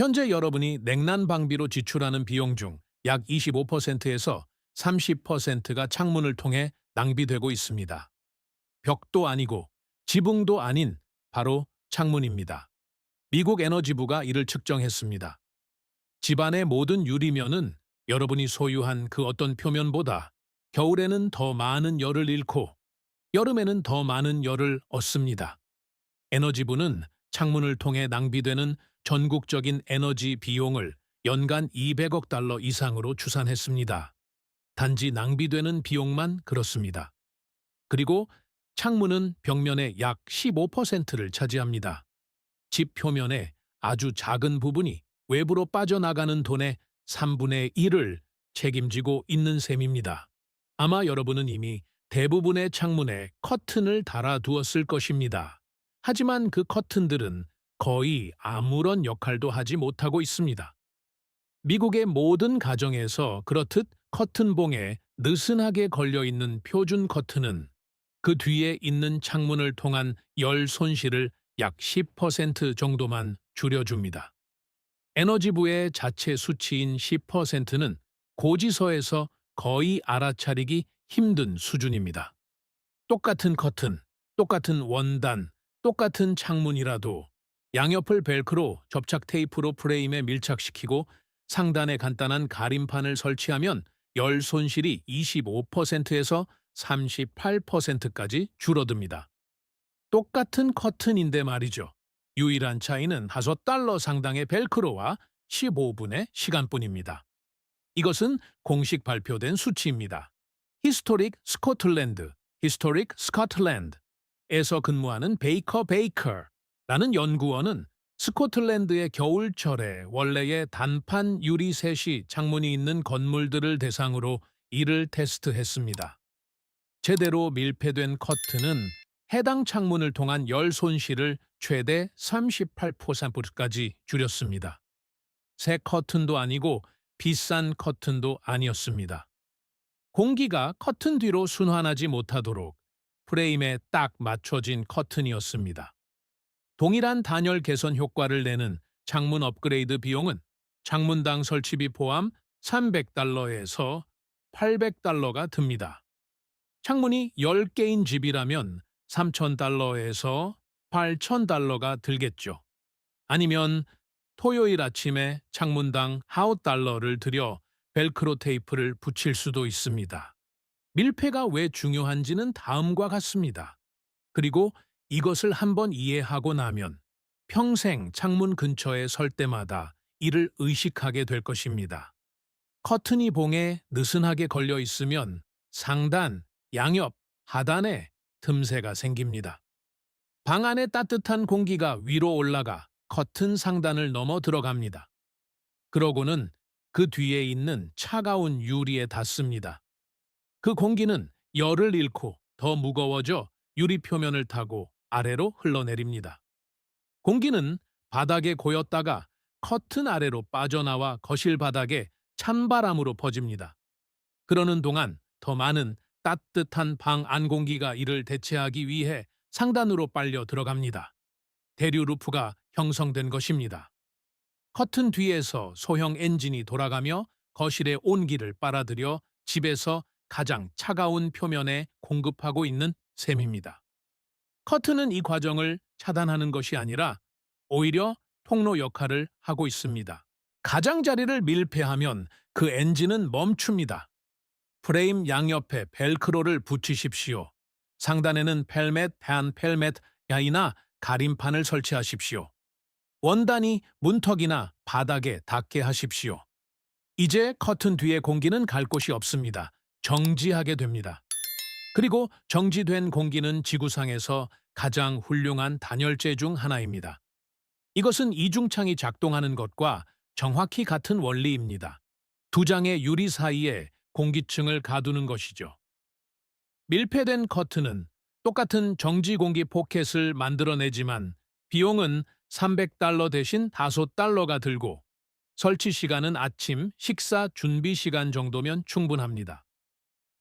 현재 여러분이 냉난방비로 지출하는 비용 중 약 25%에서 30%가 창문을 통해 낭비되고 있습니다. 벽도 아니고 지붕도 아닌 바로 창문입니다. 미국 에너지부가 이를 측정했습니다. 집안의 모든 유리면은 여러분이 소유한 그 어떤 표면보다 겨울에는 더 많은 열을 잃고 여름에는 더 많은 열을 얻습니다. 에너지부는 창문을 통해 낭비되는 전국적인 에너지 비용을 연간 200억 달러 이상으로 추산했습니다. 단지 낭비되는 비용만 그렇습니다. 그리고 창문은 벽면의 약 15%를 차지합니다. 집 표면의 아주 작은 부분이 외부로 빠져나가는 돈의 3분의 1을 책임지고 있는 셈입니다. 아마 여러분은 이미 대부분의 창문에 커튼을 달아두었을 것입니다. 하지만 그 커튼들은 거의 아무런 역할도 하지 못하고 있습니다. 미국의 모든 가정에서 그렇듯 커튼봉에 느슨하게 걸려있는 표준 커튼은 그 뒤에 있는 창문을 통한 열 손실을 약 10% 정도만 줄여줍니다. 에너지부의 자체 수치인 10%는 고지서에서 거의 알아차리기 힘든 수준입니다. 똑같은 커튼, 똑같은 원단, 똑같은 창문이라도 양옆을 벨크로 접착 테이프로 프레임에 밀착시키고 상단에 간단한 가림판을 설치하면 열 손실이 25%에서 38%까지 줄어듭니다. 똑같은 커튼인데 말이죠. 유일한 차이는 $5 상당의 벨크로와 15분의 시간뿐입니다. 이것은 공식 발표된 수치입니다. 히스토릭 스코틀랜드, 히스토릭 스코틀랜드에서 근무하는 베이커라는 연구원은 스코틀랜드의 겨울철에 원래의 단판 유리셋이 창문이 있는 건물들을 대상으로 이를 테스트했습니다. 제대로 밀폐된 커튼은 해당 창문을 통한 열 손실을 최대 38%까지 줄였습니다. 새 커튼도 아니고 비싼 커튼도 아니었습니다. 공기가 커튼 뒤로 순환하지 못하도록 프레임에 딱 맞춰진 커튼이었습니다. 동일한 단열 개선 효과를 내는 창문 업그레이드 비용은 창문당 설치비 포함 $300에서 $800가 듭니다. 창문이 10개인 집이라면 $3,000에서 $8,000가 들겠죠. 아니면 토요일 아침에 창문당 $9를 들여 벨크로 테이프를 붙일 수도 있습니다. 밀폐가 왜 중요한지는 다음과 같습니다. 그리고 이것을 한번 이해하고 나면 평생 창문 근처에 설 때마다 이를 의식하게 될 것입니다. 커튼이 봉에 느슨하게 걸려 있으면 상단, 양옆, 하단에 틈새가 생깁니다. 방 안에 따뜻한 공기가 위로 올라가 커튼 상단을 넘어 들어갑니다. 그러고는 그 뒤에 있는 차가운 유리에 닿습니다. 그 공기는 열을 잃고 더 무거워져 유리 표면을 타고 아래로 흘러내립니다. 공기는 바닥에 고였다가 커튼 아래로 빠져나와 거실 바닥에 찬바람으로 퍼집니다. 그러는 동안 더 많은 따뜻한 방 안 공기가 이를 대체하기 위해 상단으로 빨려 들어갑니다. 대류 루프가 형성된 것입니다. 커튼 뒤에서 소형 엔진이 돌아가며 거실의 온기를 빨아들여 집에서 가장 차가운 표면에 공급하고 있는 셈입니다. 커튼은 이 과정을 차단하는 것이 아니라 오히려 통로 역할을 하고 있습니다. 가장자리를 밀폐하면 그 엔진은 멈춥니다. 프레임 양옆에 벨크로를 붙이십시오. 상단에는 펠멧, 펠멧이나 가림판을 설치하십시오. 원단이 문턱이나 바닥에 닿게 하십시오. 이제 커튼 뒤의 공기는 갈 곳이 없습니다. 정지하게 됩니다. 그리고 정지된 공기는 지구상에서 가장 훌륭한 단열재 중 하나입니다. 이것은 이중창이 작동하는 것과 정확히 같은 원리입니다. 두 장의 유리 사이에 공기층을 가두는 것이죠. 밀폐된 커튼은 똑같은 정지 공기 포켓을 만들어내지만 비용은 $300 대신 $5가 들고 설치 시간은 아침 식사 준비 시간 정도면 충분합니다.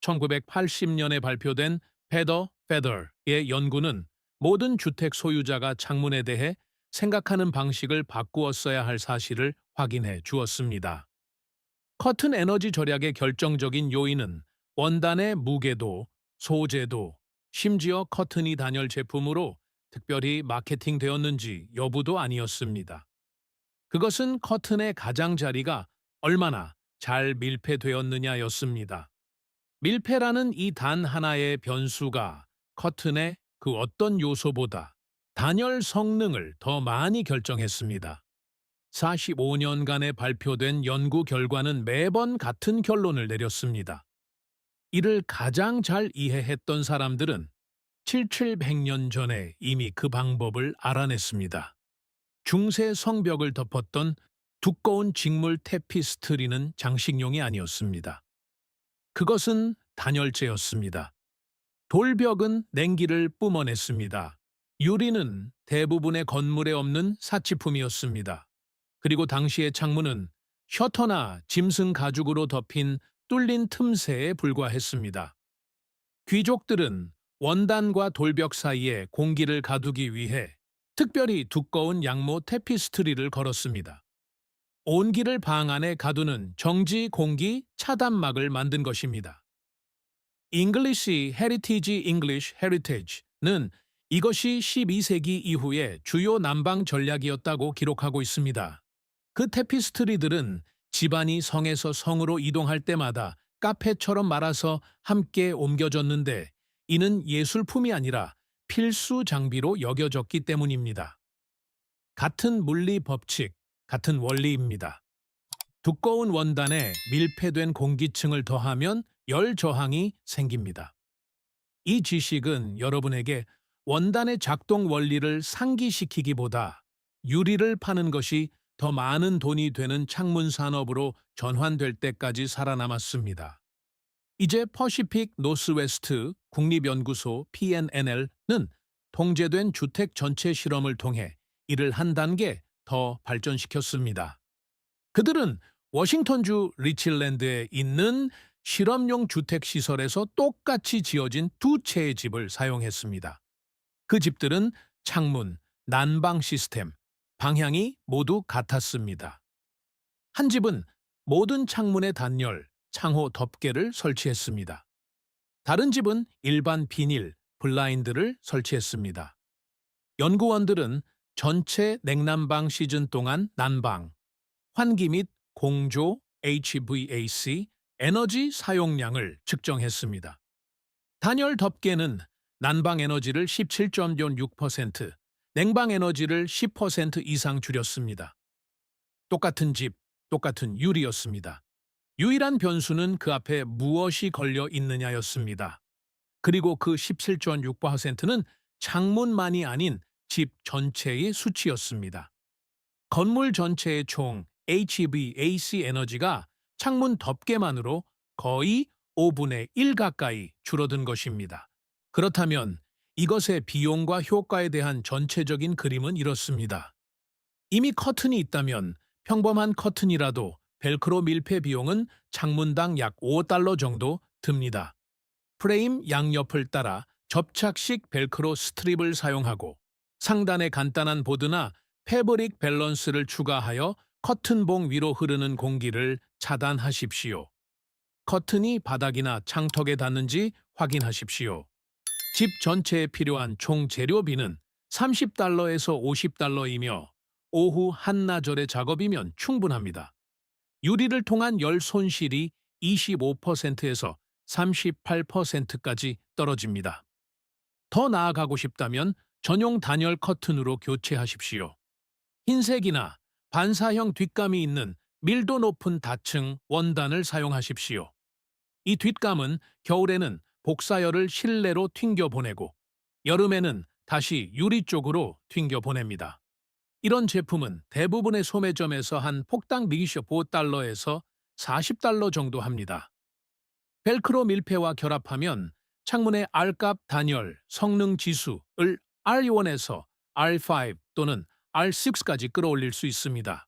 1980년에 발표된 페더의 연구는 모든 주택 소유자가 창문에 대해 생각하는 방식을 바꾸었어야 할 사실을 확인해 주었습니다. 커튼 에너지 절약의 결정적인 요인은 원단의 무게도, 소재도, 심지어 커튼이 단열 제품으로 특별히 마케팅되었는지 여부도 아니었습니다. 그것은 커튼의 가장자리가 얼마나 잘 밀폐되었느냐였습니다. 밀폐라는 이 단 하나의 변수가 커튼의 그 어떤 요소보다 단열 성능을 더 많이 결정했습니다. 45년간에 발표된 연구 결과는 매번 같은 결론을 내렸습니다. 이를 가장 잘 이해했던 사람들은 700년 전에 이미 그 방법을 알아냈습니다. 중세 성벽을 덮었던 두꺼운 직물 테피스트리는 장식용이 아니었습니다. 그것은 단열재였습니다. 돌벽은 냉기를 뿜어냈습니다. 유리는 대부분의 건물에 없는 사치품이었습니다. 그리고 당시의 창문은 셔터나 짐승 가죽으로 덮인 뚫린 틈새에 불과했습니다. 귀족들은 원단과 돌벽 사이에 공기를 가두기 위해 특별히 두꺼운 양모 테피스트리를 걸었습니다. 온기를 방 안에 가두는 정지 공기 차단막을 만든 것입니다. English Heritage English Heritage는 이것이 12세기 이후의 주요 난방 전략이었다고 기록하고 있습니다. 그 테피스트리들은 집안이 성에서 성으로 이동할 때마다 카페처럼 말아서 함께 옮겨졌는데 이는 예술품이 아니라 필수 장비로 여겨졌기 때문입니다. 같은 물리 법칙, 같은 원리입니다. 두꺼운 원단에 밀폐된 공기층을 더하면 열 저항이 생깁니다. 이 지식은 여러분에게 원단의 작동 원리를 상기시키기보다 유리를 파는 것이 더 많은 돈이 되는 창문 산업으로 전환될 때까지 살아남았습니다. 이제 퍼시픽 노스웨스트 국립연구소 PNNL은 통제된 주택 전체 실험을 통해 이를 한 단계 더 발전시켰습니다. 그들은 워싱턴주 리치랜드에 있는 실험용 주택시설에서 똑같이 지어진 두 채의 집을 사용했습니다. 그 집들은 창문, 난방 시스템, 방향이 모두 같았습니다. 한 집은 모든 창문의 단열, 창호 덮개를 설치했습니다. 다른 집은 일반 비닐, 블라인드를 설치했습니다. 연구원들은 전체 냉난방 시즌 동안 난방, 환기 및 공조, HVAC, 에너지 사용량을 측정했습니다. 단열 덮개는 난방 에너지를 17.6%, 냉방 에너지를 10% 이상 줄였습니다. 똑같은 집, 똑같은 유리였습니다. 유일한 변수는 그 앞에 무엇이 걸려 있느냐였습니다. 그리고 그 17.6%는 창문만이 아닌 집 전체의 수치였습니다. 건물 전체의 총 HVAC 에너지가 창문 덮개만으로 거의 5분의 1 가까이 줄어든 것입니다. 그렇다면 이것의 비용과 효과에 대한 전체적인 그림은 이렇습니다. 이미 커튼이 있다면 평범한 커튼이라도 벨크로 밀폐 비용은 창문당 약 5달러 정도 듭니다. 프레임 양옆을 따라 접착식 벨크로 스트립을 사용하고 상단에 간단한 보드나 패브릭 밸런스를 추가하여 커튼봉 위로 흐르는 공기를 차단하십시오. 커튼이 바닥이나 창턱에 닿는지 확인하십시오. 집 전체에 필요한 총 재료비는 30달러에서 50달러이며 오후 한나절의 작업이면 충분합니다. 유리를 통한 열 손실이 25%에서 38%까지 떨어집니다. 더 나아가고 싶다면 전용 단열 커튼으로 교체하십시오. 흰색이나 반사형 뒷감이 있는 밀도 높은 다층 원단을 사용하십시오. 이 뒷감은 겨울에는 복사열을 실내로 튕겨보내고 여름에는 다시 유리 쪽으로 튕겨보냅니다. 이런 제품은 대부분의 소매점에서 한 폭당 리기셔 5달러에서 40달러 정도 합니다. 벨크로 밀폐와 결합하면 창문의 R값 단열 성능 지수를 R1에서 R5 또는 R6까지 끌어올릴 수 있습니다.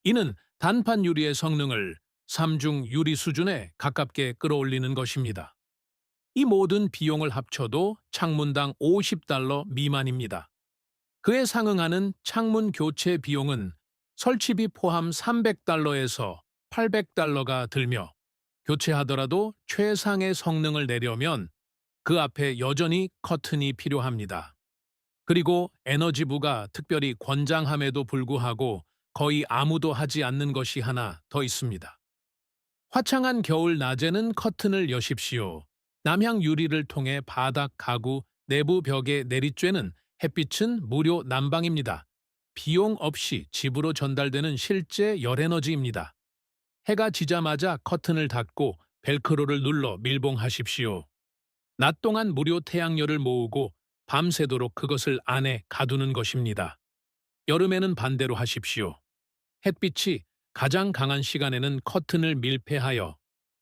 이는 단판 유리의 성능을 삼중 유리 수준에 가깝게 끌어올리는 것입니다. 이 모든 비용을 합쳐도 창문당 50달러 미만입니다. 그에 상응하는 창문 교체 비용은 설치비 포함 $300에서 $800가 들며 교체하더라도 최상의 성능을 내려면 그 앞에 여전히 커튼이 필요합니다. 그리고 에너지부가 특별히 권장함에도 불구하고 거의 아무도 하지 않는 것이 하나 더 있습니다. 화창한 겨울 낮에는 커튼을 여십시오. 남향 유리를 통해 바닥 가구 내부 벽에 내리쬐는 햇빛은 무료 난방입니다. 비용 없이 집으로 전달되는 실제 열에너지입니다. 해가 지자마자 커튼을 닫고 벨크로를 눌러 밀봉하십시오. 낮 동안 무료 태양열을 모으고 밤새도록 그것을 안에 가두는 것입니다. 여름에는 반대로 하십시오. 햇빛이 가장 강한 시간에는 커튼을 밀폐하여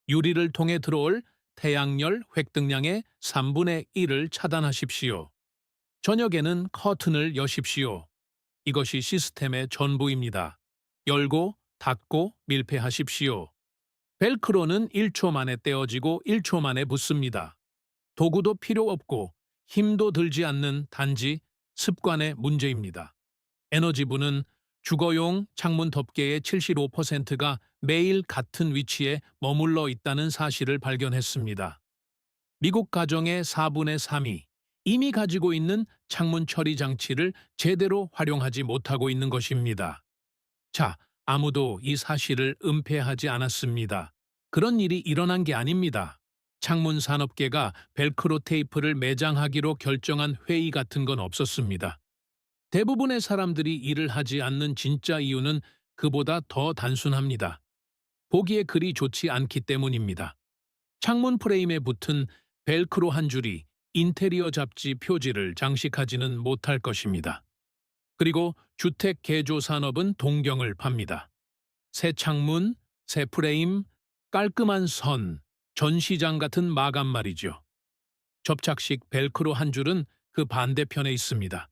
유리를 통해 들어올 태양열 획득량의 3분의 1을 차단하십시오. 저녁에는 커튼을 여십시오. 이것이 시스템의 전부입니다. 열고 닫고 밀폐하십시오. 벨크로는 1초 만에 떼어지고 1초 만에 붙습니다. 도구도 필요 없고 힘도 들지 않는 단지 습관의 문제입니다. 에너지부는 주거용 창문 덮개의 75%가 매일 같은 위치에 머물러 있다는 사실을 발견했습니다. 미국 가정의 4분의 3이 이미 가지고 있는 창문 처리 장치를 제대로 활용하지 못하고 있는 것입니다. 자, 아무도 이 사실을 은폐하지 않았습니다. 그런 일이 일어난 게 아닙니다. 창문 산업계가 벨크로 테이프를 매장하기로 결정한 회의 같은 건 없었습니다. 대부분의 사람들이 일을 하지 않는 진짜 이유는 그보다 더 단순합니다. 보기에 그리 좋지 않기 때문입니다. 창문 프레임에 붙은 벨크로 한 줄이 인테리어 잡지 표지를 장식하지는 못할 것입니다. 그리고 주택 개조 산업은 동경을 팝니다. 새 창문, 새 프레임, 깔끔한 선, 전시장 같은 마감 말이죠. 접착식 벨크로 한 줄은 그 반대편에 있습니다.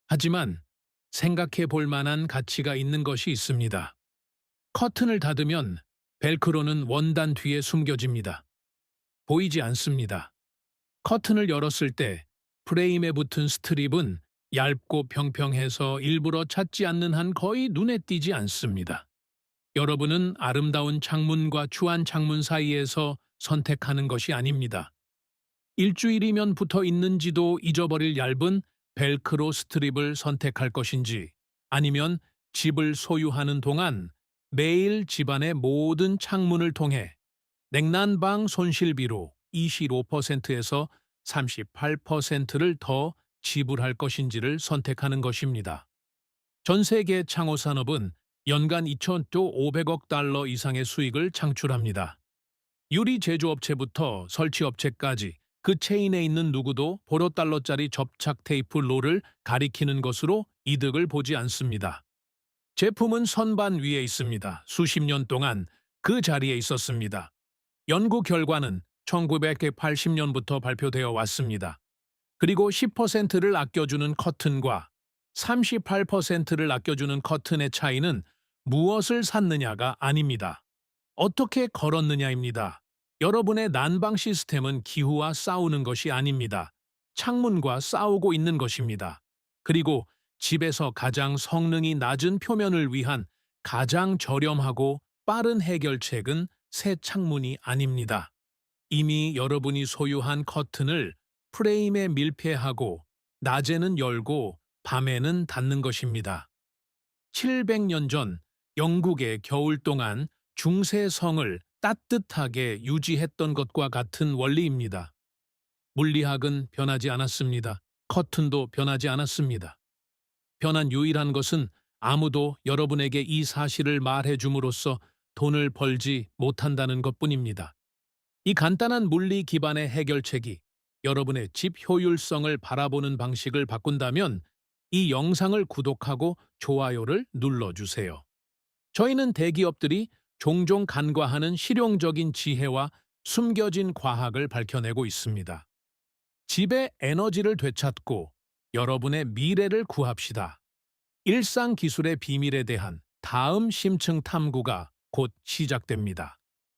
하지만 생각해 볼 만한 가치가 있는 것이 있습니다. 커튼을 닫으면 벨크로는 원단 뒤에 숨겨집니다. 보이지 않습니다. 커튼을 열었을 때 프레임에 붙은 스트립은 얇고 평평해서 일부러 찾지 않는 한 거의 눈에 띄지 않습니다. 여러분은 아름다운 창문과 추한 창문 사이에서 선택하는 것이 아닙니다. 일주일이면 붙어 있는지도 잊어버릴 얇은 벨크로 스트립을 선택할 것인지 아니면 집을 소유하는 동안 매일 집안의 모든 창문을 통해 냉난방 손실비로 25%에서 38%를 더 지불할 것인지를 선택하는 것입니다. 전 세계 창호산업은 연간 2,500억 달러 이상의 수익을 창출합니다. 유리 제조업체부터 설치업체까지 그 체인에 있는 누구도 보러 달러짜리 접착 테이프 롤을 가리키는 것으로 이득을 보지 않습니다. 제품은 선반 위에 있습니다. 수십 년 동안 그 자리에 있었습니다. 연구 결과는 1980년부터 발표되어 왔습니다. 그리고 10%를 아껴주는 커튼과 38%를 아껴주는 커튼의 차이는 무엇을 샀느냐가 아닙니다. 어떻게 걸었느냐입니다. 여러분의 난방 시스템은 기후와 싸우는 것이 아닙니다. 창문과 싸우고 있는 것입니다. 그리고 집에서 가장 성능이 낮은 표면을 위한 가장 저렴하고 빠른 해결책은 새 창문이 아닙니다. 이미 여러분이 소유한 커튼을 프레임에 밀폐하고 낮에는 열고 밤에는 닫는 것입니다. 700년 전 영국의 겨울 동안 중세성을 따뜻하게 유지했던 것과 같은 원리입니다. 물리학은 변하지 않았습니다. 커튼도 변하지 않았습니다. 변한 유일한 것은 아무도 여러분에게 이 사실을 말해줌으로써 돈을 벌지 못한다는 것뿐입니다. 이 간단한 물리 기반의 해결책이 여러분의 집 효율성을 바라보는 방식을 바꾼다면 이 영상을 구독하고 좋아요를 눌러주세요. 저희는 대기업들이 종종 간과하는 실용적인 지혜와 숨겨진 과학을 밝혀내고 있습니다. 집의 에너지를 되찾고 여러분의 미래를 구합시다. 일상 기술의 비밀에 대한 다음 심층 탐구가 곧 시작됩니다.